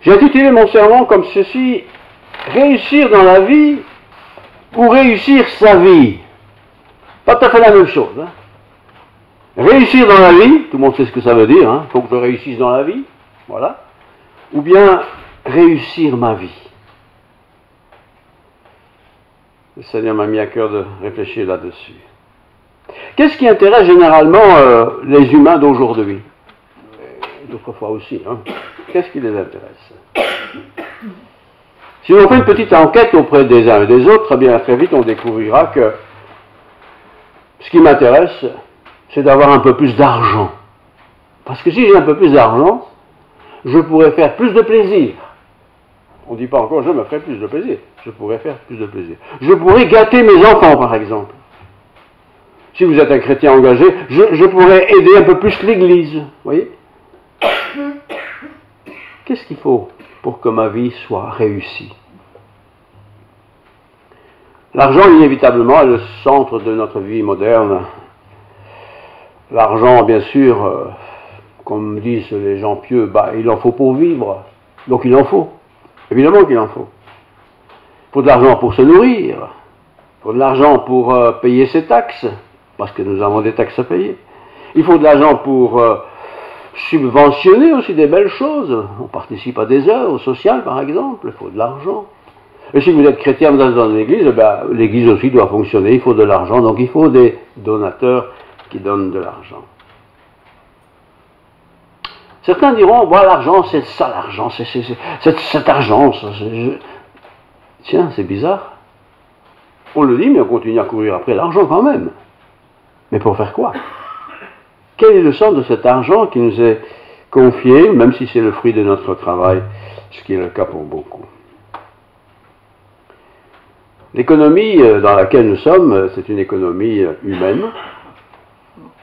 J'ai intitulé mon sermon comme ceci, réussir dans la vie ou réussir sa vie. Pas tout à fait la même chose. Hein. Réussir dans la vie, tout le monde sait ce que ça veut dire, hein. Faut que je réussisse dans la vie, voilà. Ou bien réussir ma vie. Le Seigneur m'a mis à cœur de réfléchir là-dessus. Qu'est-ce qui intéresse généralement les humains d'aujourd'hui? D'autres fois aussi, hein. Qu'est-ce qui les intéresse? Si on fait une petite enquête auprès des uns et des autres, très bien, très vite on découvrira que ce qui m'intéresse, c'est d'avoir un peu plus d'argent. Parce que si j'ai un peu plus d'argent, je pourrais faire plus de plaisir. On ne dit pas encore je me ferai plus de plaisir. Je pourrais faire plus de plaisir. Je pourrais gâter mes enfants, par exemple. Si vous êtes un chrétien engagé, je pourrais aider un peu plus l'Église. Vous voyez? Qu'est-ce qu'il faut pour que ma vie soit réussie? L'argent, inévitablement, est le centre de notre vie moderne. L'argent, bien sûr, comme disent les gens pieux, bah, il en faut pour vivre. Donc il en faut. Évidemment qu'il en faut. Il faut de l'argent pour se nourrir. Il faut de l'argent pour payer ses taxes, parce que nous avons des taxes à payer. Il faut de l'argent pour subventionner aussi des belles choses. On participe à des œuvres sociales, par exemple. Il faut de l'argent. Et si vous êtes chrétien, vous êtes dans l'église, ben, l'église aussi doit fonctionner. Il faut de l'argent. Donc il faut des donateurs qui donnent de l'argent. Certains diront, voilà, l'argent, c'est ça l'argent, c'est cet argent. Tiens, c'est bizarre. On le dit, mais on continue à courir après l'argent quand même. Mais pour faire quoi? Quel est le sens de cet argent qui nous est confié, même si c'est le fruit de notre travail, ce qui est le cas pour beaucoup? L'économie dans laquelle nous sommes, c'est une économie humaine,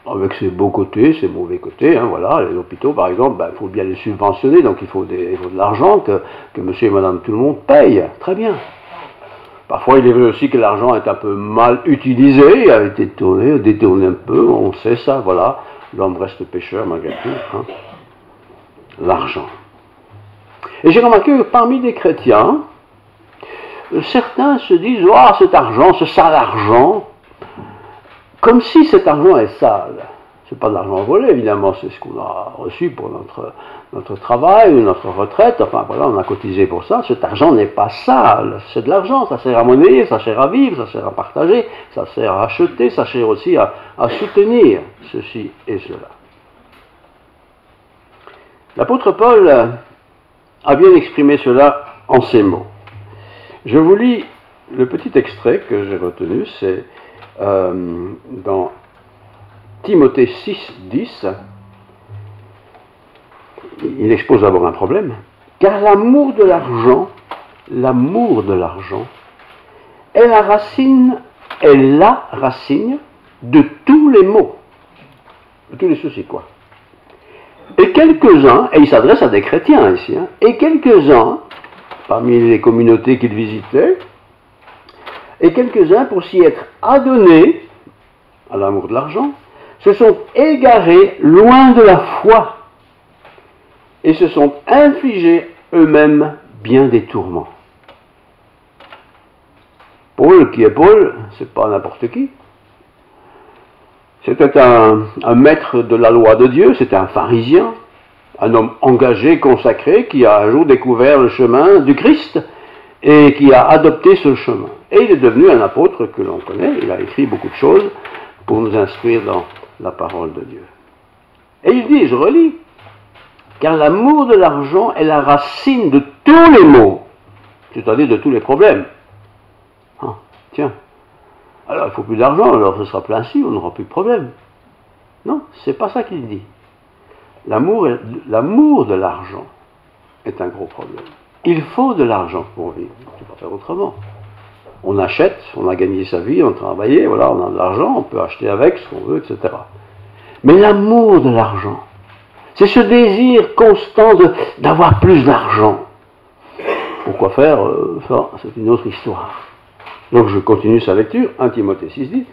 avec ses beaux côtés, ses mauvais côtés. Hein, voilà, les hôpitaux, par exemple, ben, il faut bien les subventionner, donc il faut de l'argent que monsieur et madame tout le monde paye. Très bien. Parfois, il est vrai aussi que l'argent est un peu mal utilisé, a été détourné un peu, on sait ça, voilà. L'homme reste pécheur malgré tout. Hein. L'argent. Et j'ai remarqué que parmi les chrétiens, certains se disent, oh, cet argent, ce sale argent, comme si cet argent est sale. C'est pas de l'argent volé, évidemment, c'est ce qu'on a reçu pour notre travail ou notre retraite. Enfin, voilà, on a cotisé pour ça. Cet argent n'est pas sale. C'est de l'argent, ça sert à monnayer, ça sert à vivre, ça sert à partager, ça sert à acheter, ça sert aussi à soutenir ceci et cela. L'apôtre Paul a bien exprimé cela en ces mots. Je vous lis le petit extrait que j'ai retenu, c'est dans Timothée 6, 10, il expose d'abord un problème, car l'amour de l'argent est la racine de tous les maux, de tous les soucis, quoi. Et quelques-uns, et il s'adresse à des chrétiens ici, hein, et quelques-uns, parmi les communautés qu'il visitait, et quelques-uns, pour s'y être adonnés à l'amour de l'argent, se sont égarés loin de la foi et se sont infligés eux-mêmes bien des tourments. Paul, qui est Paul, c'est pas n'importe qui. C'était un maître de la loi de Dieu, c'était un pharisien, un homme engagé, consacré, qui a un jour découvert le chemin du Christ et qui a adopté ce chemin. Et il est devenu un apôtre que l'on connaît, il a écrit beaucoup de choses pour nous instruire dans la parole de Dieu. Et il dit, je relis, car l'amour de l'argent est la racine de tous les maux, c'est-à-dire de tous les problèmes. Ah, tiens, alors il ne faut plus d'argent, alors ce sera plein si, on n'aura plus de problème. Non, c'est pas ça qu'il dit. L'amour de l'argent est un gros problème. Il faut de l'argent pour vivre, on ne peut pas faire autrement. On achète, on a gagné sa vie, on a travaillé, voilà, on a de l'argent, on peut acheter avec ce qu'on veut, etc. Mais l'amour de l'argent, c'est ce désir constant d'avoir plus d'argent. Pourquoi faire ça? C'est une autre histoire. Donc je continue sa lecture, 1 Timothée 6 dit,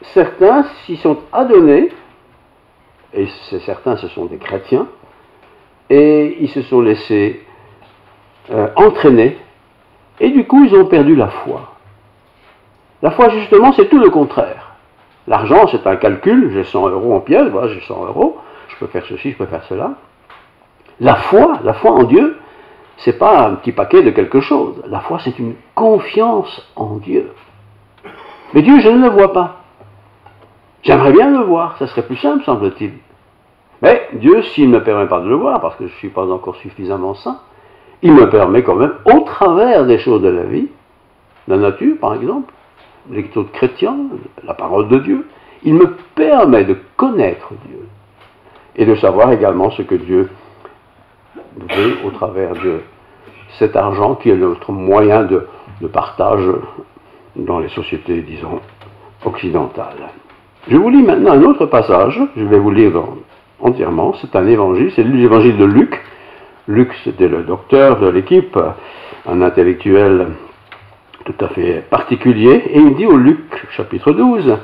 certains s'y sont adonnés, et certains ce sont des chrétiens, et ils se sont laissés entraînés, et du coup ils ont perdu la foi. La foi justement c'est tout le contraire. L'argent c'est un calcul, j'ai 100 euros en pièces, voilà j'ai 100 euros, je peux faire ceci, je peux faire cela. La foi en Dieu, c'est pas un petit paquet de quelque chose. La foi c'est une confiance en Dieu. Mais Dieu je ne le vois pas. J'aimerais bien le voir, ça serait plus simple semble-t-il. Mais Dieu, s'il ne me permet pas de le voir, parce que je ne suis pas encore suffisamment saint, il me permet quand même, au travers des choses de la vie, la nature par exemple, l'écriture chrétienne, la parole de Dieu, il me permet de connaître Dieu et de savoir également ce que Dieu veut au travers de cet argent qui est notre moyen de partage dans les sociétés, disons, occidentales. Je vous lis maintenant un autre passage, je vais vous lire entièrement, c'est un évangile, c'est l'évangile de Luc. Luc, c'était le docteur de l'équipe, un intellectuel tout à fait particulier, et il dit au Luc, chapitre 12, de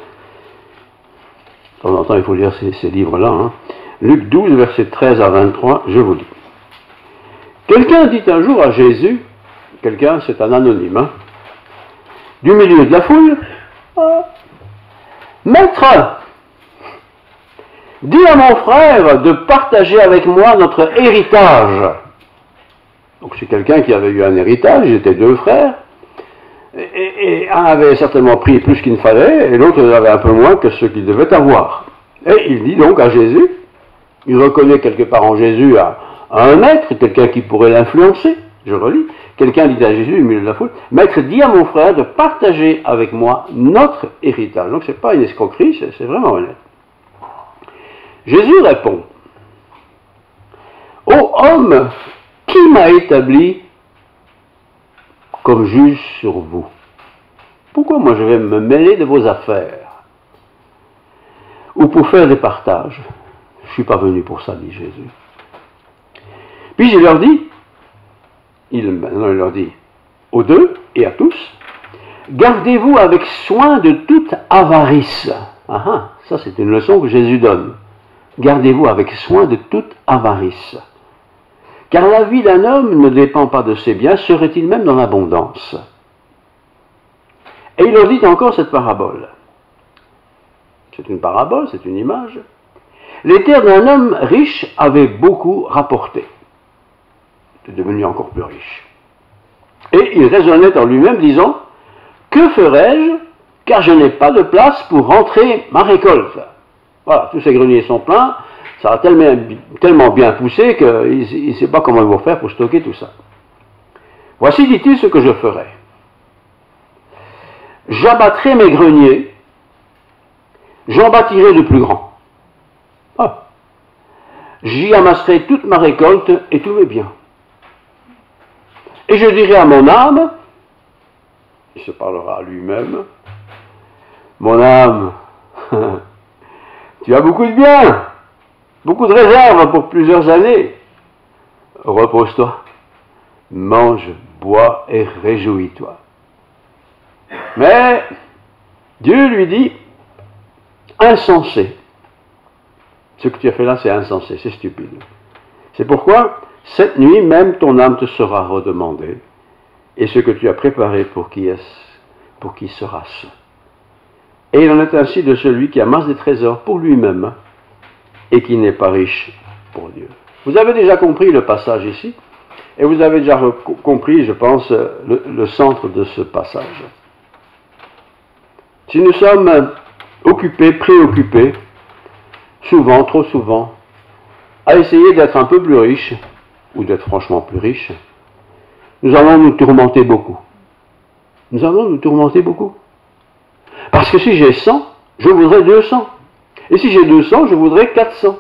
temps en temps il faut lire ces livres-là, hein. Luc 12, versets 13 à 23, je vous lis. Quelqu'un dit un jour à Jésus, quelqu'un c'est un anonyme, hein, du milieu de la foule, Maître, dis à mon frère de partager avec moi notre héritage. Donc c'est quelqu'un qui avait eu un héritage, ils étaient deux frères, et un avait certainement pris plus qu'il ne fallait, et l'autre avait un peu moins que ce qu'il devait avoir. Et il dit donc à Jésus, il reconnaît quelque part en Jésus un maître, quelqu'un qui pourrait l'influencer, je relis, quelqu'un dit à Jésus, au milieu de la foule, Maître, dis à mon frère de partager avec moi notre héritage. Donc ce n'est pas une escroquerie, c'est vraiment honnête. Jésus répond, ô homme, qui m'a établi comme juge sur vous? Pourquoi moi je vais me mêler de vos affaires? Ou pour faire des partages? Je ne suis pas venu pour ça, dit Jésus. Puis il leur dit, maintenant il leur dit aux deux et à tous, gardez-vous avec soin de toute avarice. Ah, ça c'est une leçon que Jésus donne. Gardez-vous avec soin de toute avarice. Car la vie d'un homme ne dépend pas de ses biens, serait-il même dans l'abondance. Et il leur dit encore cette parabole. C'est une parabole, c'est une image. Les terres d'un homme riche avaient beaucoup rapporté. Il est devenu encore plus riche. Et il raisonnait en lui-même, disant, que ferai-je, car je n'ai pas de place pour rentrer ma récolte. Voilà, tous ces greniers sont pleins, ça a tellement bien poussé qu'il ne sait pas comment ils vont faire pour stocker tout ça. Voici, dit-il, ce que je ferai. J'abattrai mes greniers, j'en bâtirai de plus grands. Ah. J'y amasserai toute ma récolte et tous mes biens. Et je dirai à mon âme, il se parlera à lui-même, mon âme, tu as beaucoup de biens, beaucoup de réserves pour plusieurs années. Repose-toi, mange, bois et réjouis-toi. Mais Dieu lui dit, insensé. Ce que tu as fait là, c'est insensé, c'est stupide. C'est pourquoi, cette nuit même, ton âme te sera redemandée, et ce que tu as préparé pour qui sera-ce? Et il en est ainsi de celui qui amasse des trésors pour lui-même, et qui n'est pas riche pour Dieu. Vous avez déjà compris le passage ici, et vous avez déjà compris, je pense, le centre de ce passage. Si nous sommes occupés, préoccupés, souvent, trop souvent, à essayer d'être un peu plus riches, ou d'être franchement plus riches, nous allons nous tourmenter beaucoup. Nous allons nous tourmenter beaucoup. Parce que si j'ai 100, je voudrais 200. Et si j'ai 200, je voudrais 400.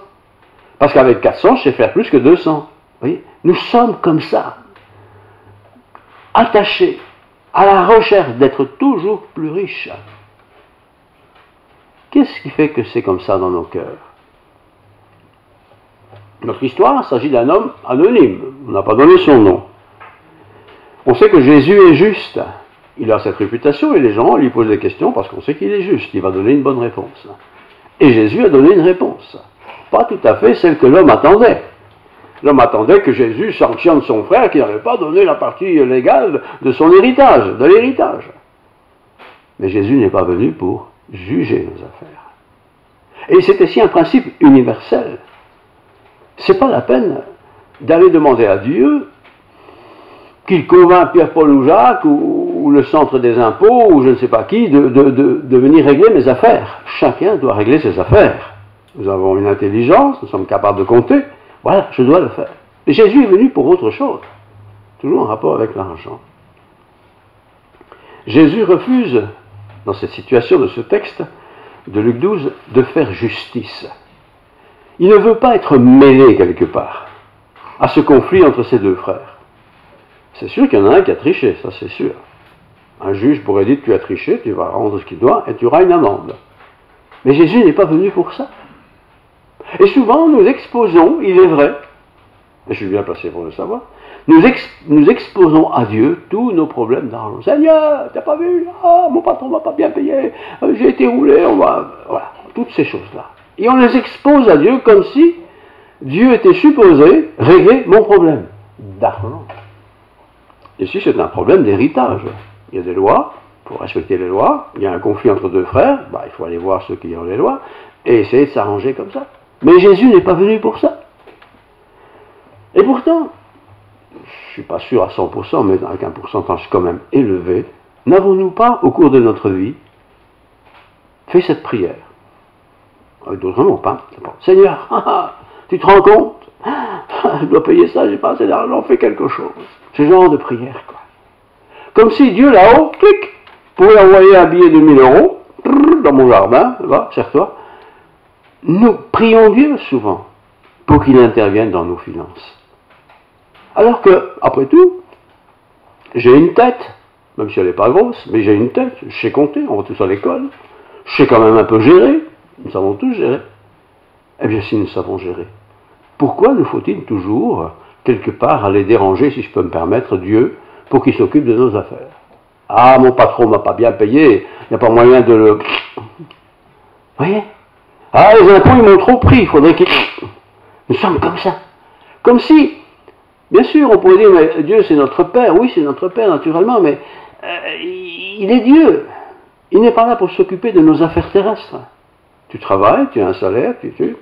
Parce qu'avec 400, je sais faire plus que 200. Vous voyez, nous sommes comme ça, attachés à la recherche d'être toujours plus riches. Qu'est-ce qui fait que c'est comme ça dans nos cœurs? Notre histoire, il s'agit d'un homme anonyme. On n'a pas donné son nom. On sait que Jésus est juste. Il a cette réputation et les gens lui posent des questions parce qu'on sait qu'il est juste. Il va donner une bonne réponse. Et Jésus a donné une réponse. Pas tout à fait celle que l'homme attendait. L'homme attendait que Jésus sanctionne son frère qui n'avait pas donné la partie légale de son héritage, de l'héritage. Mais Jésus n'est pas venu pour juger nos affaires. Et c'est aussi un principe universel. C'est pas la peine d'aller demander à Dieu qu'il convainc Pierre, Paul ou Jacques ou le centre des impôts ou je ne sais pas qui de venir régler mes affaires. Chacun doit régler ses affaires. Nous avons une intelligence, nous sommes capables de compter. Voilà, je dois le faire. Et Jésus est venu pour autre chose, toujours en rapport avec l'argent. Jésus refuse, dans cette situation de ce texte de Luc 12, de faire justice. Il ne veut pas être mêlé quelque part à ce conflit entre ces deux frères. C'est sûr qu'il y en a un qui a triché, ça c'est sûr. Un juge pourrait dire tu as triché, tu vas rendre ce qu'il doit et tu auras une amende. Mais Jésus n'est pas venu pour ça. Et souvent nous exposons, il est vrai, et je suis bien placé pour le savoir, nous exposons à Dieu tous nos problèmes d'argent. Seigneur, t'as pas vu, mon patron m'a pas bien payé, j'ai été roulé, voilà, toutes ces choses-là. Et on les expose à Dieu comme si Dieu était supposé régler mon problème d'argent. Ici, c'est un problème d'héritage. Il y a des lois, il faut respecter les lois, il y a un conflit entre deux frères, il faut aller voir ceux qui ont les lois, et essayer de s'arranger comme ça. Mais Jésus n'est pas venu pour ça. Et pourtant, je ne suis pas sûr à 100%, mais avec un pourcentage quand même élevé, n'avons-nous pas, au cours de notre vie, fait cette prière? Avec d'autres mots, pas. Seigneur, tu te rends compte? Je dois payer ça, j'ai pas assez d'argent, fais quelque chose. Ce genre de prière, quoi. Comme si Dieu, là-haut, clic, pouvait envoyer un billet de 1000 euros dans mon jardin, va, serre-toi. Nous prions Dieu souvent pour qu'il intervienne dans nos finances. Alors que, après tout, j'ai une tête, même si elle n'est pas grosse, mais j'ai une tête, je sais compter, on va tous à l'école, je sais quand même un peu gérer, nous savons tous gérer. Eh bien, si nous savons gérer, pourquoi nous faut-il toujours, quelque part, aller déranger, si je peux me permettre, Dieu, pour qu'il s'occupe de nos affaires? Ah, mon patron ne m'a pas bien payé, il n'y a pas moyen de le... Vous voyez? Ah, les impôts, ils m'ont trop pris, il faudrait qu'ils... Nous sommes comme ça. Comme si, bien sûr, on pourrait dire, mais Dieu c'est notre Père. Oui, c'est notre Père, naturellement, mais il est Dieu. Il n'est pas là pour s'occuper de nos affaires terrestres. Tu travailles, tu as un salaire,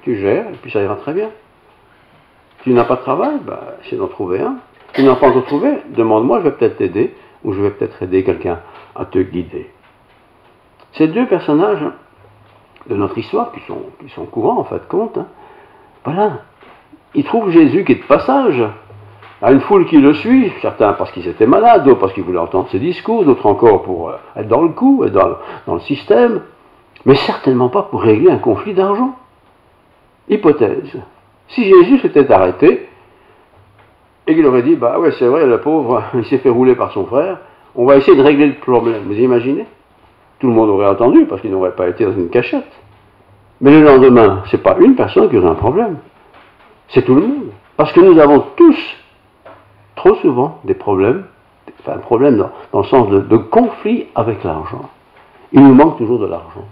tu gères, et puis ça ira très bien. Tu n'as pas de travail, essaie d'en trouver un. Tu n'as pas encore trouvé, demande-moi, je vais peut-être t'aider, ou je vais peut-être aider quelqu'un à te guider. Ces deux personnages de notre histoire, qui sont courants en fait de compte, voilà, ils trouvent Jésus qui est de passage. Il y a une foule qui le suit, certains parce qu'ils étaient malades, d'autres parce qu'ils voulaient entendre ses discours, d'autres encore pour être dans le coup, être dans le système, mais certainement pas pour régler un conflit d'argent. Hypothèse. Si Jésus s'était arrêté, et qu'il aurait dit, ouais c'est vrai, le pauvre, il s'est fait rouler par son frère, on va essayer de régler le problème. Vous imaginez? Tout le monde aurait entendu, parce qu'il n'aurait pas été dans une cachette. Mais le lendemain, c'est pas une personne qui aurait un problème. C'est tout le monde. Parce que nous avons tous, trop souvent, des problèmes, enfin, problèmes dans le sens de conflit avec l'argent. Il nous manque toujours de l'argent.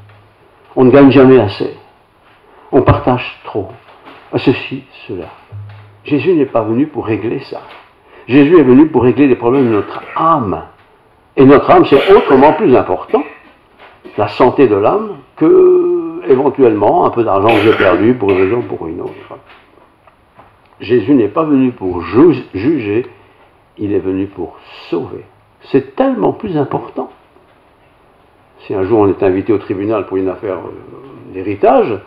On ne gagne jamais assez. On partage trop. Ceci, cela. Jésus n'est pas venu pour régler ça. Jésus est venu pour régler les problèmes de notre âme. Et notre âme, c'est autrement plus important, la santé de l'âme, que, éventuellement, un peu d'argent que j'ai perdu pour une raison ou pour une autre. Jésus n'est pas venu pour juger, il est venu pour sauver. C'est tellement plus important. Si un jour on est invité au tribunal pour une affaire d'héritage,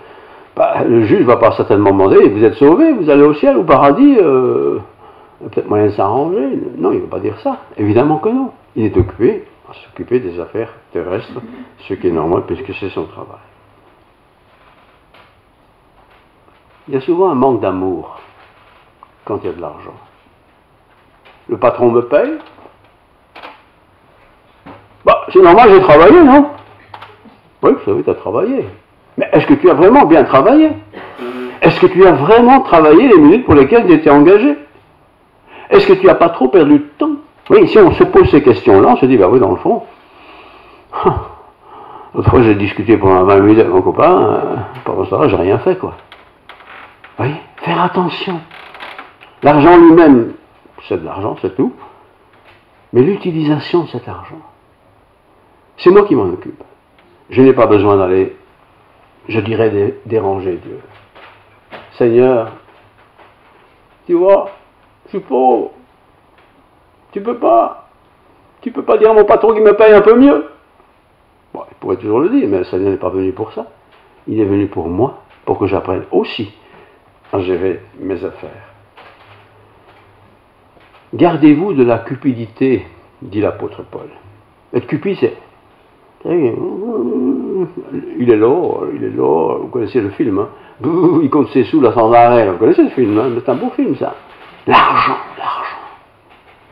le juge ne va pas certainement demander, vous êtes sauvé, vous allez au ciel, au paradis, peut-être moyen de s'arranger. Non, il ne va pas dire ça. Évidemment que non. Il est occupé à s'occuper des affaires terrestres, ce qui est normal puisque c'est son travail. Il y a souvent un manque d'amour quand il y a de l'argent. Le patron me paye. C'est normal, j'ai travaillé, non? Oui, vous savez, tu as travaillé. Mais est-ce que tu as vraiment bien travaillé? Est-ce que tu as vraiment travaillé les minutes pour lesquelles tu étais engagé? Est-ce que tu n'as pas trop perdu de temps? Oui, si on se pose ces questions-là, on se dit, oui, dans le fond, l'autre fois j'ai discuté pendant 20 minutes avec mon copain, pendant ce temps-là, j'ai rien fait, quoi. Vous voyez? Faire attention. L'argent lui-même, c'est de l'argent, c'est tout. Mais l'utilisation de cet argent, c'est moi qui m'en occupe. Je n'ai pas besoin d'aller, je dirais, déranger Dieu. Seigneur, tu vois, je suis pauvre. Tu peux pas dire à mon patron qu'il me paye un peu mieux. Bon, il pourrait toujours le dire, mais le Seigneur n'est pas venu pour ça. Il est venu pour moi, pour que j'apprenne aussi à gérer mes affaires. Gardez-vous de la cupidité, dit l'apôtre Paul. Être cupide, c'est... Il est là, vous connaissez le film, hein? Il compte ses sous là sans arrêt, vous connaissez le film, hein? C'est un beau film ça. L'argent.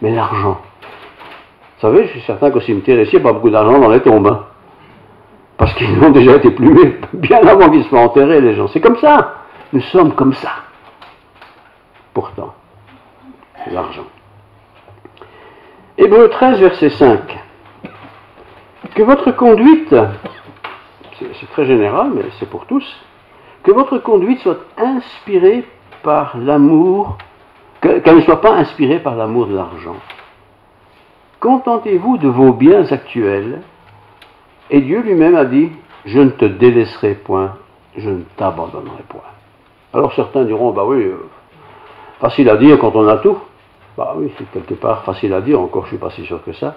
Mais l'argent. Vous savez, je suis certain qu'au cimetière ici, il n'y a pas beaucoup d'argent dans les tombes. Hein? Parce qu'ils ont déjà été plumés bien avant qu'ils soient enterrés, les gens. C'est comme ça. Nous sommes comme ça. Pourtant, l'argent. Hébreux 13, verset 5. Que votre conduite, c'est très général, mais c'est pour tous, que votre conduite soit inspirée par l'amour, qu'elle ne soit pas inspirée par l'amour de l'argent. Contentez-vous de vos biens actuels, et Dieu lui-même a dit, je ne te délaisserai point, je ne t'abandonnerai point. Alors certains diront, bah oui, facile à dire quand on a tout. Bah oui, c'est quelque part facile à dire, encore je ne suis pas si sûr que ça.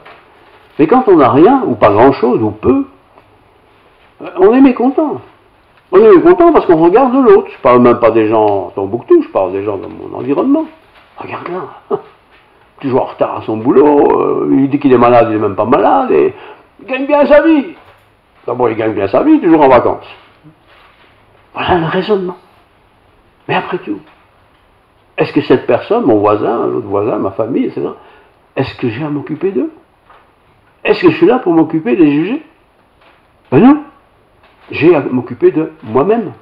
Mais quand on n'a rien, ou pas grand-chose, ou peu, on est mécontent. On est mécontent parce qu'on regarde l'autre. Je ne parle même pas des gens à Tombouctou, je parle des gens dans mon environnement. Regarde là, toujours en retard à son boulot, il dit qu'il est malade, il n'est même pas malade, et il gagne bien sa vie. D'abord, il gagne bien sa vie, toujours en vacances. Voilà le raisonnement. Mais après tout, est-ce que cette personne, mon voisin, l'autre voisin, ma famille, etc., est-ce que j'ai à m'occuper d'eux? Est-ce que je suis là pour m'occuper des juger? Ben non. J'ai à m'occuper de moi-même,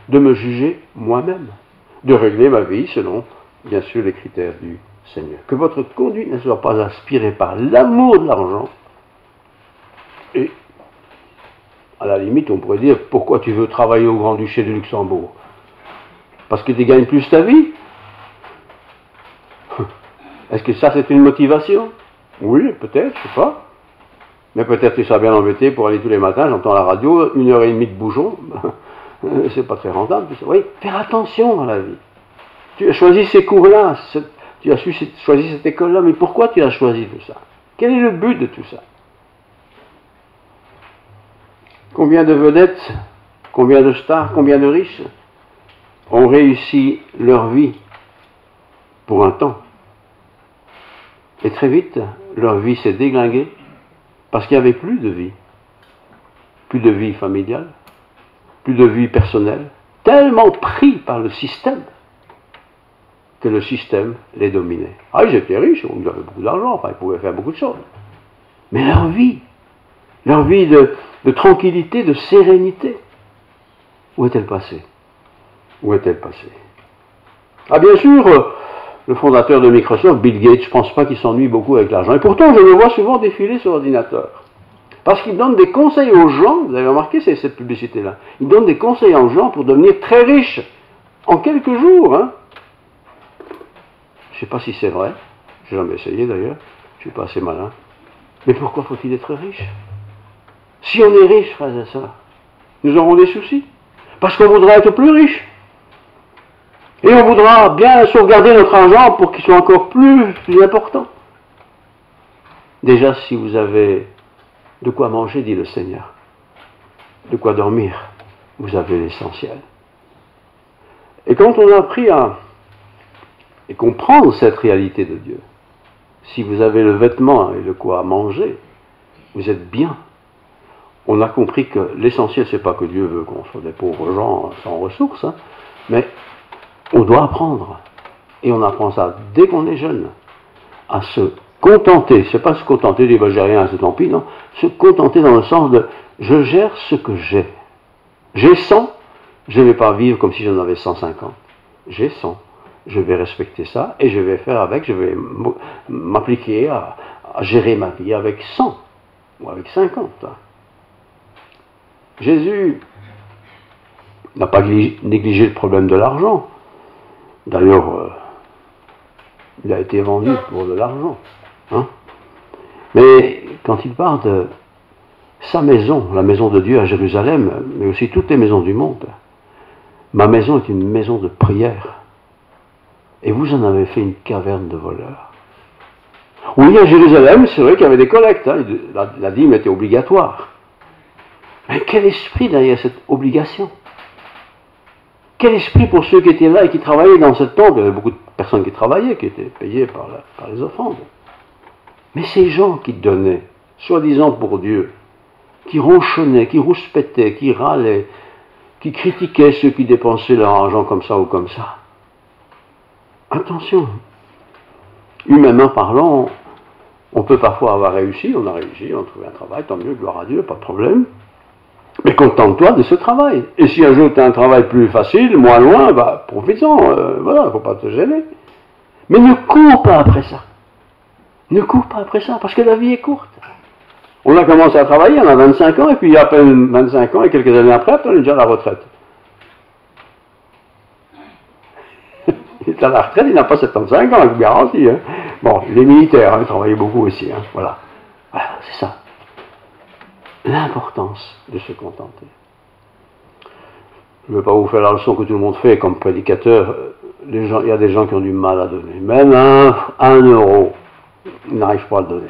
de me juger moi-même, de régler ma vie selon, bien sûr, les critères du Seigneur. Que votre conduite ne soit pas inspirée par l'amour de l'argent. Et, à la limite, on pourrait dire, pourquoi tu veux travailler au Grand-Duché de Luxembourg? Parce que tu gagnes plus ta vie? Est-ce que ça, c'est une motivation? Oui, peut-être, je ne sais pas. Mais peut-être que tu seras bien embêté pour aller tous les matins, j'entends la radio, 1h30 de bouchon, c'est pas très rentable. Oui, faire attention dans la vie. Tu as choisi ces cours-là, tu as choisi cette école-là, mais pourquoi tu as choisi tout ça? Quel est le but de tout ça? Combien de vedettes, combien de stars, combien de riches ont réussi leur vie pour un temps? Et très vite, leur vie s'est déglinguée parce qu'il n'y avait plus de vie. Plus de vie familiale, plus de vie personnelle, tellement pris par le système que le système les dominait. Ah, ils étaient riches, ils avaient beaucoup d'argent, enfin, ils pouvaient faire beaucoup de choses. Mais leur vie de tranquillité, de sérénité, où est-elle passée? Où est-elle passée? Ah, bien sûr, le fondateur de Microsoft, Bill Gates, je ne pense pas qu'il s'ennuie beaucoup avec l'argent. Et pourtant, je le vois souvent défiler sur l'ordinateur. Parce qu'il donne des conseils aux gens, vous avez remarqué, c'est cette publicité-là, il donne des conseils aux gens pour devenir très riches en quelques jours. Hein. Je ne sais pas si c'est vrai, je n'ai jamais essayé d'ailleurs, je ne suis pas assez malin. Mais pourquoi faut-il être riche? Si on est riche, frères et sœurs, nous aurons des soucis. Parce qu'on voudra être plus riche. Et on voudra bien sauvegarder notre argent pour qu'il soit encore plus important. Déjà, si vous avez de quoi manger, dit le Seigneur, de quoi dormir, vous avez l'essentiel. Et quand on a appris à comprendre cette réalité de Dieu, si vous avez le vêtement et de quoi manger, vous êtes bien. On a compris que l'essentiel, c'est pas que Dieu veut qu'on soit des pauvres gens sans ressources, hein, mais on doit apprendre. Et on apprend ça dès qu'on est jeune, à se contenter. C'est pas se contenter, dire ben, j'ai rien, c'est tant pis, non. Se contenter dans le sens de je gère ce que j'ai. J'ai 100, je ne vais pas vivre comme si j'en avais 150. J'ai 100. Je vais respecter ça et je vais faire avec, je vais m'appliquer à gérer ma vie avec 100 ou avec 50. Jésus n'a pas négligé le problème de l'argent. D'ailleurs, Il a été vendu pour de l'argent. Hein? Mais quand il parle de sa maison, la maison de Dieu à Jérusalem, mais aussi toutes les maisons du monde, ma maison est une maison de prière. Et vous en avez fait une caverne de voleurs. Oui, à Jérusalem, c'est vrai qu'il y avait des collectes. Hein, la dîme était obligatoire. Mais quel esprit derrière cette obligation? Quel esprit pour ceux qui étaient là et qui travaillaient dans cette temple? Il y avait beaucoup de personnes qui travaillaient, qui étaient payées par les offrandes. Mais ces gens qui donnaient, soi-disant pour Dieu, qui ronchonnaient, qui rouspétaient, qui râlaient, qui critiquaient ceux qui dépensaient leur argent comme ça ou comme ça. Attention, humainement parlant, on peut parfois avoir réussi, on a réussi, on a trouvé un travail, tant mieux, gloire à Dieu, pas de problème. Mais contente-toi de ce travail. Et si un jour tu as un travail plus facile, moins loin, bah profites-en, voilà, il ne faut pas te gêner. Mais ne cours pas après ça. Ne cours pas après ça, parce que la vie est courte. On a commencé à travailler, on a 25 ans, et puis à peine 25 ans, et quelques années après, on est déjà à la retraite. Il est à la retraite, il n'a pas 75 ans, je vous garantis. Hein. Bon, il est militaire, hein, il travaillait beaucoup aussi. Hein, voilà. Voilà, c'est ça. L'importance de se contenter. Je ne veux pas vous faire la leçon que tout le monde fait comme prédicateur. Il y a des gens qui ont du mal à donner. Même un euro, ils n'arrivent pas à le donner.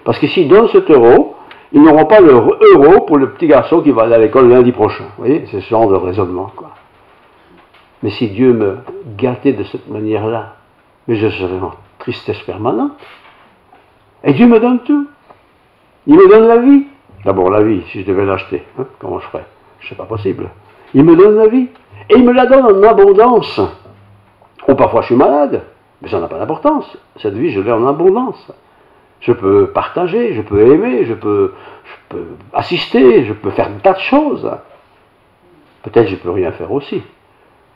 Parce que s'ils donnent cet euro, ils n'auront pas le euro pour le petit garçon qui va aller à l'école lundi prochain. Vous voyez, c'est ce genre de raisonnement, quoi. Mais si Dieu me gâtait de cette manière-là, mais je serais en tristesse permanente. Et Dieu me donne tout. Il me donne la vie. D'abord la vie, si je devais l'acheter, hein, comment je ferais? C'est pas possible. Il me donne la vie. Et il me la donne en abondance. Ou parfois je suis malade, mais ça n'a pas d'importance. Cette vie, je l'ai en abondance. Je peux partager, je peux aimer, je peux assister, je peux faire un tas de choses. Peut-être je peux rien faire aussi.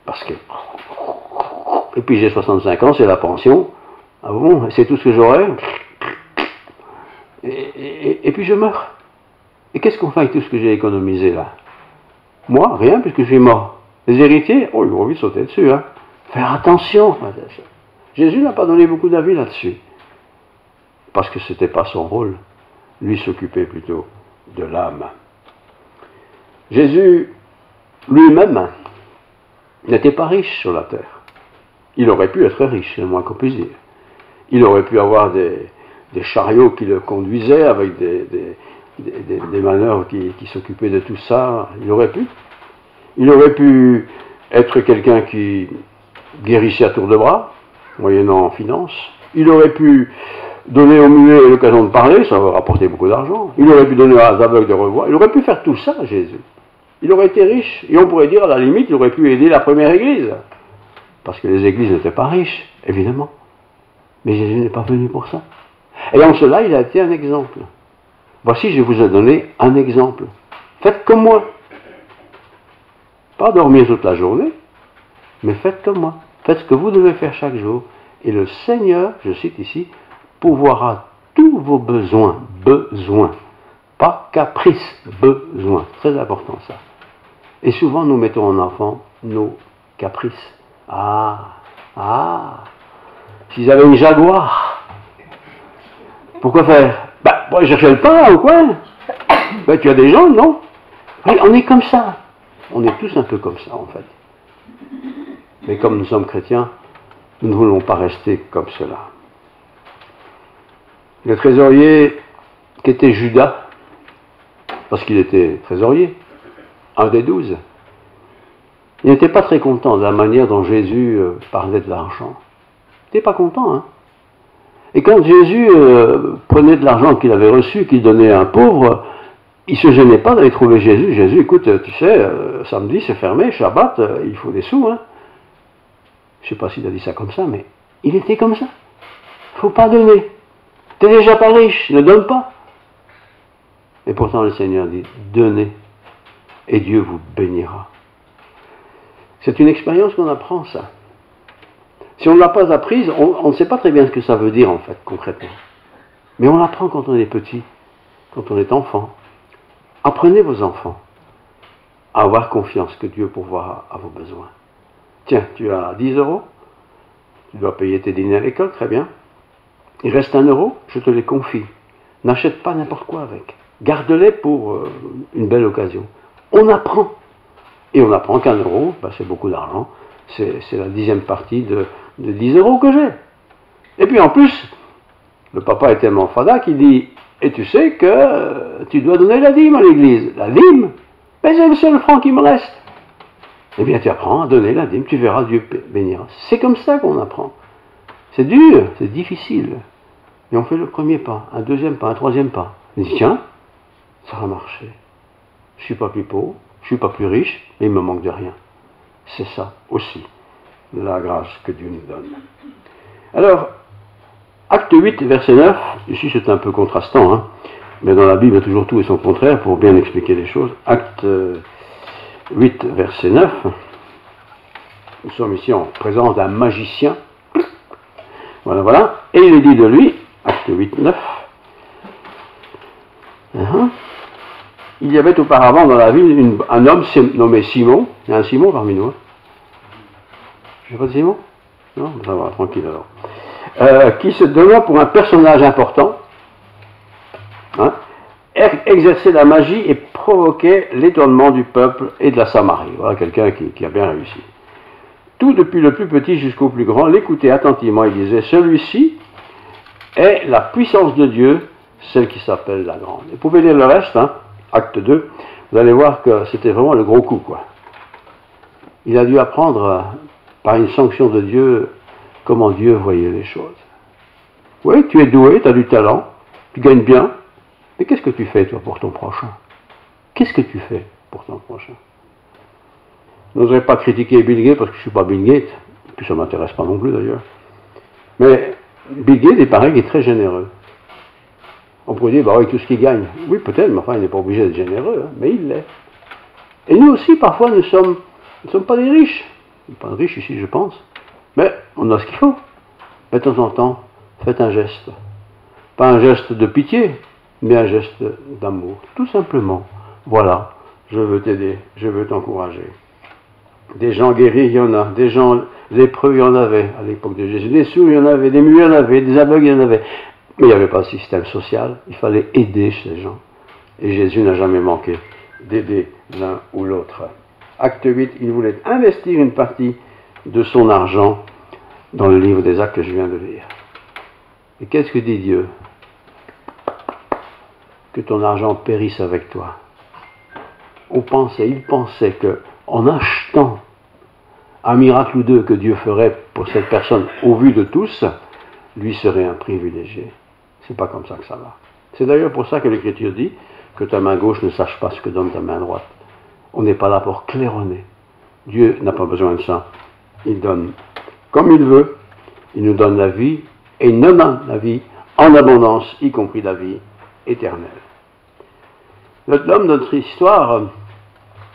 Parce que... Et puis j'ai 65 ans, c'est la pension. Ah bon, c'est tout ce que j'aurai. Et puis je meurs. Et qu'est-ce qu'on fait avec tout ce que j'ai économisé là? Moi, rien, puisque je suis mort. Les héritiers, oh, ils vont vite sauter dessus. Hein. Faire attention. Jésus n'a pas donné beaucoup d'avis là-dessus. Parce que ce n'était pas son rôle. Lui s'occupait plutôt de l'âme. Jésus, lui-même, n'était pas riche sur la terre. Il aurait pu être riche, c'est le moins qu'on puisse dire. Il aurait pu avoir des chariots qui le conduisaient avec des manœuvres qui s'occupaient de tout ça. Il aurait pu. Il aurait pu être quelqu'un qui guérissait à tour de bras, moyennant finance. Il aurait pu donner aux muets l'occasion de parler, ça aurait rapporté beaucoup d'argent. Il aurait pu donner aux aveugles de revoir. Il aurait pu faire tout ça, Jésus. Il aurait été riche. Et on pourrait dire, à la limite, il aurait pu aider la première église. Parce que les églises n'étaient pas riches, évidemment. Mais Jésus n'est pas venu pour ça. Et en cela, il a été un exemple. Voici, je vous ai donné un exemple. Faites comme moi. Pas dormir toute la journée, mais faites comme moi. Faites ce que vous devez faire chaque jour. Et le Seigneur, je cite ici, pourvoira tous vos besoins. Besoins. Pas caprices, besoins. Très important ça. Et souvent, nous mettons en enfant nos caprices. S'ils avaient une Jaguar, pourquoi faire? Pour aller chercher le pain au coin. Tu as des gens, non? Oui, on est comme ça. On est tous un peu comme ça, en fait. Mais comme nous sommes chrétiens, nous ne voulons pas rester comme cela. Le trésorier, qui était Judas, parce qu'il était trésorier, un des 12, il n'était pas très content de la manière dont Jésus parlait de l'argent. Il n'était pas content, hein. Et quand Jésus prenait de l'argent qu'il avait reçu, qu'il donnait à un pauvre, il ne se gênait pas d'aller trouver Jésus. Jésus, écoute, tu sais, samedi c'est fermé, Shabbat, il faut des sous. Hein. Je ne sais pas s'il a dit ça comme ça, mais il était comme ça. Il ne faut pas donner. Tu n'es déjà pas riche, ne donne pas. Et pourtant le Seigneur dit, donnez, et Dieu vous bénira. C'est une expérience qu'on apprend, ça. Si on ne l'a pas apprise, on ne sait pas très bien ce que ça veut dire, en fait, concrètement. Mais on l'apprend quand on est petit, quand on est enfant. Apprenez vos enfants à avoir confiance que Dieu pourvoira à vos besoins. Tiens, tu as 10 euros, Tu dois payer tes dîners à l'école, très bien. Il reste 1 euro, je te les confie. N'achète pas n'importe quoi avec. Garde-les pour une belle occasion. On apprend. Et on apprend qu'1 euro, ben c'est beaucoup d'argent. C'est la 10e partie de 10 euros que j'ai. Et puis en plus, le papa est tellement fada qu'il dit, et tu sais que tu dois donner la dîme à l'église. La dîme? Mais c'est le seul franc qui me reste. Eh bien tu apprends à donner la dîme, tu verras, Dieu bénira. C'est comme ça qu'on apprend. C'est dur, c'est difficile. Et on fait le premier pas, un deuxième pas, un troisième pas. On dit, tiens, ça va marcher. Je ne suis pas plus pauvre, je ne suis pas plus riche, mais il ne me manque de rien. C'est ça aussi, la grâce que Dieu nous donne. Alors, acte 8, verset 9, ici c'est un peu contrastant, hein, mais dans la Bible, il y a toujours tout et son contraire pour bien expliquer les choses. Acte 8, verset 9, nous sommes ici en présence d'un magicien. Voilà, voilà. Et il est dit de lui, acte 8, 9, il y avait auparavant dans la ville un homme nommé Simon. Il y a un Simon parmi nous. Hein. Je n'ai pas de Simon? Non, ça va, tranquille alors. Qui se donna pour un personnage important, hein, exerçait la magie et provoquait l'étonnement du peuple et de la Samarie. Voilà quelqu'un qui a bien réussi. Tout, depuis le plus petit jusqu'au plus grand, l'écoutait attentivement et disait, celui-ci est la puissance de Dieu, celle qui s'appelle la grande. Vous pouvez lire le reste, hein, acte 2, vous allez voir que c'était vraiment le gros coup, quoi. Il a dû apprendre, par une sanction de Dieu, comment Dieu voyait les choses. Oui, tu es doué, tu as du talent, tu gagnes bien, mais qu'est-ce que tu fais, toi, pour ton prochain? Qu'est-ce que tu fais pour ton prochain? Je n'oserais pas critiquer Bill Gates parce que je ne suis pas Bill Gates, et puis ça ne m'intéresse pas non plus d'ailleurs. Mais Bill Gates, il paraît qu'il est très généreux. On pourrait dire, bah oui, tout ce qu'il gagne. Oui, peut-être, mais enfin, il n'est pas obligé d'être généreux, hein, mais il l'est. Et nous aussi, parfois, nous ne sommes pas des riches. Pas de riches ici, je pense. Mais on a ce qu'il faut. Mais de temps en temps, faites un geste. Pas un geste de pitié, mais un geste d'amour. Tout simplement. Voilà, je veux t'aider, je veux t'encourager. Des gens guéris, il y en a. Des gens lépreux, il y en avait à l'époque de Jésus. Des sourds, il y en avait. Des muets, il y en avait. Des aveugles, il y en avait. Mais il n'y avait pas de système social. Il fallait aider ces gens. Et Jésus n'a jamais manqué d'aider l'un ou l'autre. Acte 8, il voulait investir une partie de son argent dans le livre des Actes que je viens de lire. Et qu'est-ce que dit Dieu? Que ton argent périsse avec toi. Il pensait que en achetant un miracle ou deux que Dieu ferait pour cette personne au vu de tous, lui serait un privilégié. C'est pas comme ça que ça va. C'est d'ailleurs pour ça que l'Écriture dit que ta main gauche ne sache pas ce que donne ta main droite. On n'est pas là pour claironner. Dieu n'a pas besoin de ça. Il donne comme il veut. Il nous donne la vie et il nous donne la vie en abondance, y compris la vie éternelle. L'homme de notre histoire,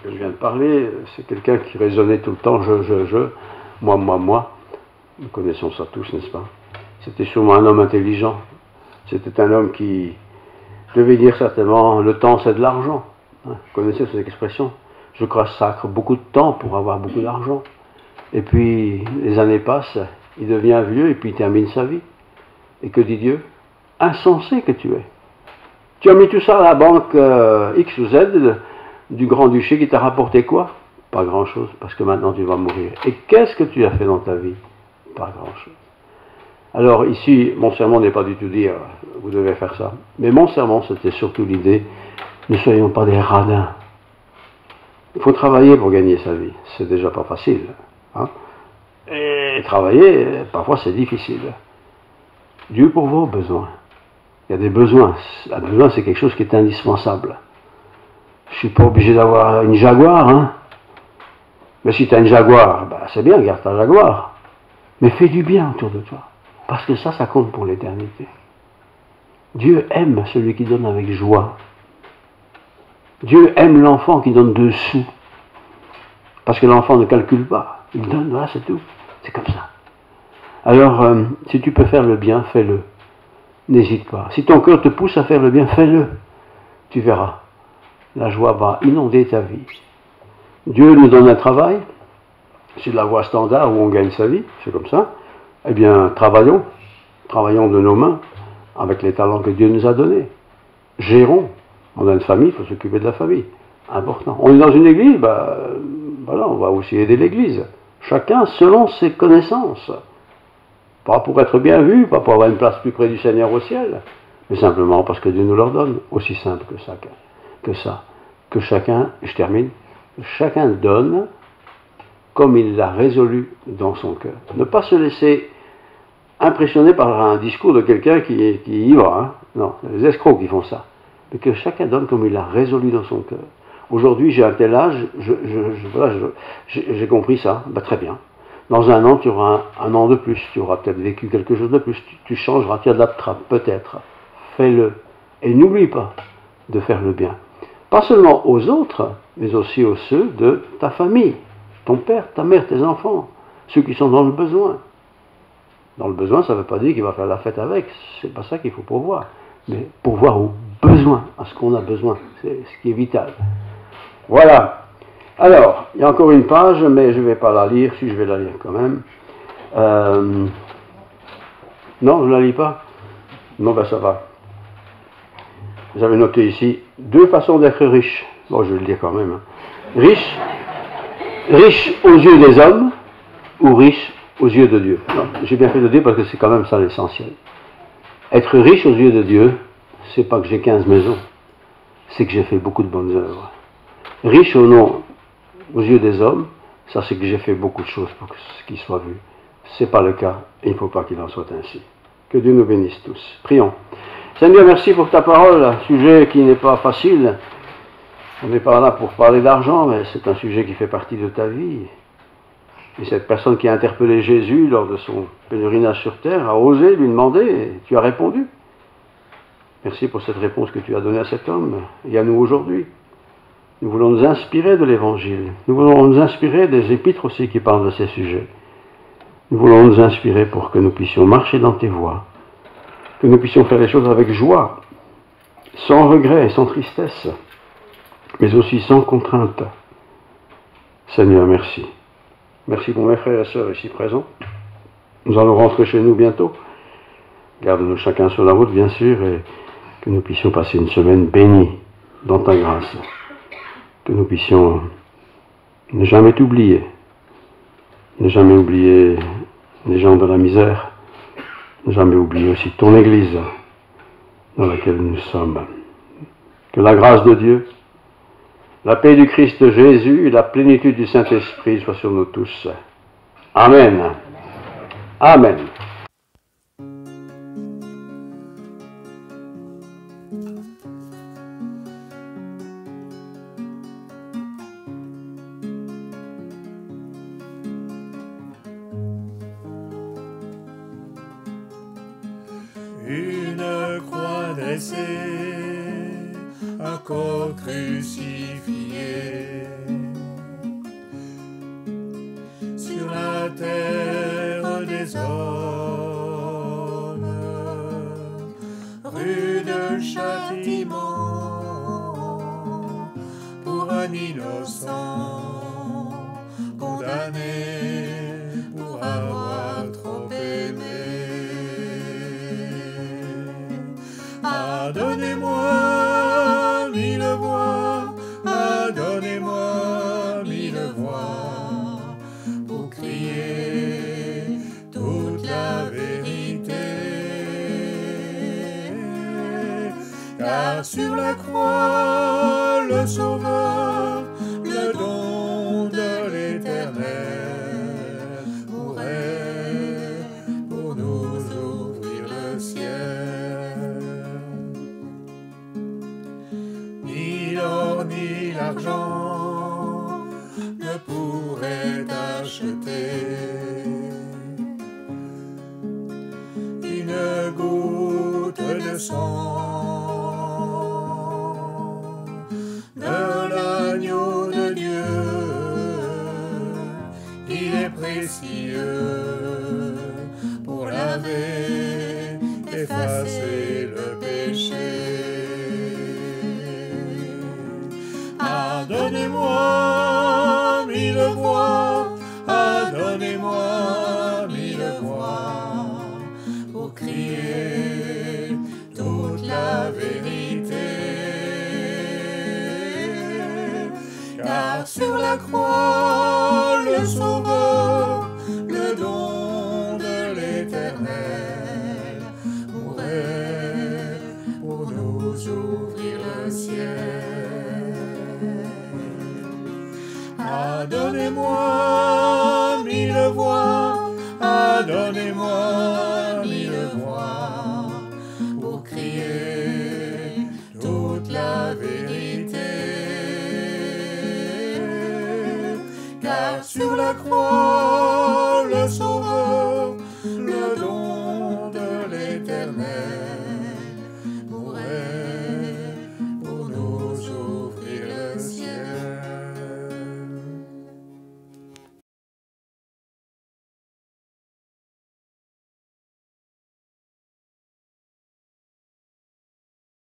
que je viens de parler, c'est quelqu'un qui raisonnait tout le temps je, moi. Nous connaissons ça tous, n'est-ce pas? C'était sûrement un homme intelligent. C'était un homme qui devait dire certainement le temps c'est de l'argent. Vous connaissez cette expression? Je consacre beaucoup de temps pour avoir beaucoup d'argent. Et puis les années passent, il devient vieux et puis il termine sa vie. Et que dit Dieu? Insensé que tu es. Tu as mis tout ça à la banque X ou Z du Grand-Duché qui t'a rapporté quoi? Pas grand-chose, parce que maintenant tu vas mourir. Et qu'est-ce que tu as fait dans ta vie? Pas grand-chose. Alors ici, mon sermon n'est pas du tout dire vous devez faire ça. Mais mon sermon, c'était surtout l'idée, ne soyons pas des radins. Il faut travailler pour gagner sa vie. C'est déjà pas facile. Hein? Et travailler, parfois c'est difficile. Dieu pour vos besoins. Il y a des besoins. Un besoin, c'est quelque chose qui est indispensable. Je ne suis pas obligé d'avoir une Jaguar. Hein? Mais si tu as une Jaguar, bah, c'est bien, garde ta Jaguar. Mais fais du bien autour de toi. Parce que ça compte pour l'éternité. Dieu aime celui qui donne avec joie. Dieu aime l'enfant qui donne 2 sous. Parce que l'enfant ne calcule pas. Il donne, voilà, c'est tout. C'est comme ça. Alors, si tu peux faire le bien, fais-le. N'hésite pas. Si ton cœur te pousse à faire le bien, fais-le. Tu verras. La joie va inonder ta vie. Dieu nous donne un travail. C'est la voie standard où on gagne sa vie. C'est comme ça. Eh bien, travaillons de nos mains, avec les talents que Dieu nous a donnés. Gérons. On a une famille, il faut s'occuper de la famille. Important. On est dans une église, voilà, on va aussi aider l'église. Chacun selon ses connaissances. Pas pour être bien vu, pas pour avoir une place plus près du Seigneur au ciel, mais simplement parce que Dieu nous leur donne. Aussi simple que ça. Que chacun, je termine, chacun donne comme il l'a résolu dans son cœur. Ne pas se laisser impressionner par un discours de quelqu'un qui est ivre. Hein. Non, c'est les escrocs qui font ça. Mais que chacun donne comme il l'a résolu dans son cœur. Aujourd'hui, j'ai un tel âge, j'ai compris ça, très bien. Dans un an, tu auras un an de plus, tu auras peut-être vécu quelque chose de plus, tu changeras, tu as de la trappe, peut-être. Fais-le. Et n'oublie pas de faire le bien. Pas seulement aux autres, mais aussi aux ceux de ta famille, ton père, ta mère, tes enfants, ceux qui sont dans le besoin. Dans le besoin, ça ne veut pas dire qu'il va faire la fête avec, c'est pas ça qu'il faut pourvoir. Mais pourvoir aux besoins, à ce qu'on a besoin, c'est ce qui est vital. Voilà. Alors, il y a encore une page, mais je ne vais pas la lire, si je vais la lire quand même. Non, je ne la lis pas? Non, ben ça va. J'avais noté ici 2 façons d'être riche. Bon, je vais le dire quand même. Hein. Riche aux yeux des hommes ou riche aux yeux de Dieu. J'ai bien fait de dire parce que c'est quand même ça l'essentiel. Être riche aux yeux de Dieu, c'est pas que j'ai 15 maisons, c'est que j'ai fait beaucoup de bonnes œuvres. Riche aux yeux des hommes, ça c'est que j'ai fait beaucoup de choses pour que ce qui soit vu. C'est pas le cas, et il ne faut pas qu'il en soit ainsi. Que Dieu nous bénisse tous. Prions. Seigneur, merci pour ta parole, un sujet qui n'est pas facile. On n'est pas là pour parler d'argent, mais c'est un sujet qui fait partie de ta vie. Et cette personne qui a interpellé Jésus lors de son pèlerinage sur terre a osé lui demander, et tu as répondu. Merci pour cette réponse que tu as donnée à cet homme et à nous aujourd'hui. Nous voulons nous inspirer de l'Évangile. Nous voulons nous inspirer des épîtres aussi qui parlent de ces sujets. Nous voulons nous inspirer pour que nous puissions marcher dans tes voies, que nous puissions faire les choses avec joie, sans regret, sans tristesse, mais aussi sans contrainte. Seigneur, merci. Merci pour mes frères et sœurs ici présents. Nous allons rentrer chez nous bientôt. Garde-nous chacun sur la route, bien sûr, et que nous puissions passer une semaine bénie dans ta grâce. Que nous puissions ne jamais t'oublier, ne jamais oublier les gens de la misère, ne jamais oublier aussi ton Église dans laquelle nous sommes. Que la grâce de Dieu, la paix du Christ Jésus et la plénitude du Saint-Esprit soient sur nous tous. Amen. Amen. Une croix dressée, un corps crucifié, sur la terre des hommes, rude châtiment pour un innocent condamné pour avoir trop aimé. Donnez-moi 1000 voix, donnez-moi 1000 voix pour crier toute la vérité. Car sur la croix, le Sauveur, le don de l'Éternel, mourait pour nous ouvrir le ciel. Ni l'argent ne pourrait acheter une goutte de sang de l'agneau de Dieu. Il est précieux pour laver, effacer le péché. Donnez-moi 1000 voix, donnez-moi 1000 voix sur la croix, le Sauveur, le don de l'Éternel, mourait pour nous ouvrir le ciel. Ah, donnez-moi 1000 voix, ah, donnez-moi 1000 voix, pour crier toute la vérité. Car sur la croix, le Sauveur